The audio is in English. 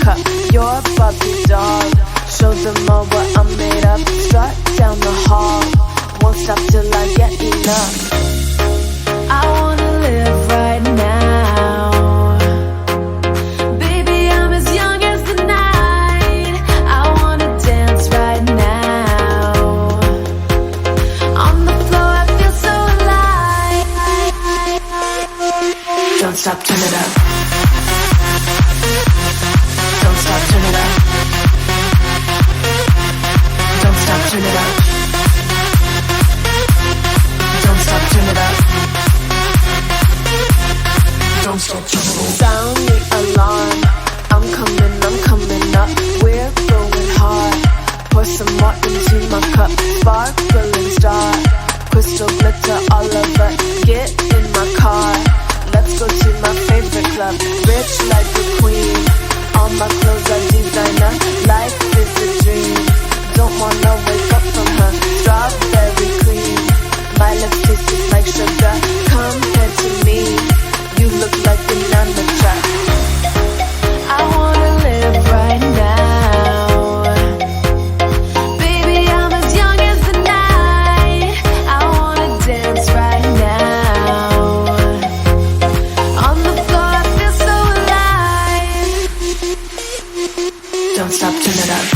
cup. You're Bobby doll. Show them all what I'm made of. Strut down the hall. Won't stop till I get enough. I wanna live right now. Baby, I'm as young as the night. I wanna dance right now. On the floor, I feel so alive. Don't stop, turn it up. Don't stop, turn it up. Don't stop, turn it up. Don't stop, turn it up. Don't stop, turn it up. Sound the alarm. I'm coming up. We're going hard. Pour some more into my cup. Sparkling star. Crystal glitter all over. Get in my car. Let's go to my favorite club. Rich like a queen. All my clothes are designer. Life is a dream. Don't wanna wake up from her. Strawberry cream. My lips taste just like sugar. Compared to me, you look like an amateur. I wanna live right now. Baby, I'm as young as the night. I wanna dance right now. On the floor, I feel so alive. Don't stop, turn it up.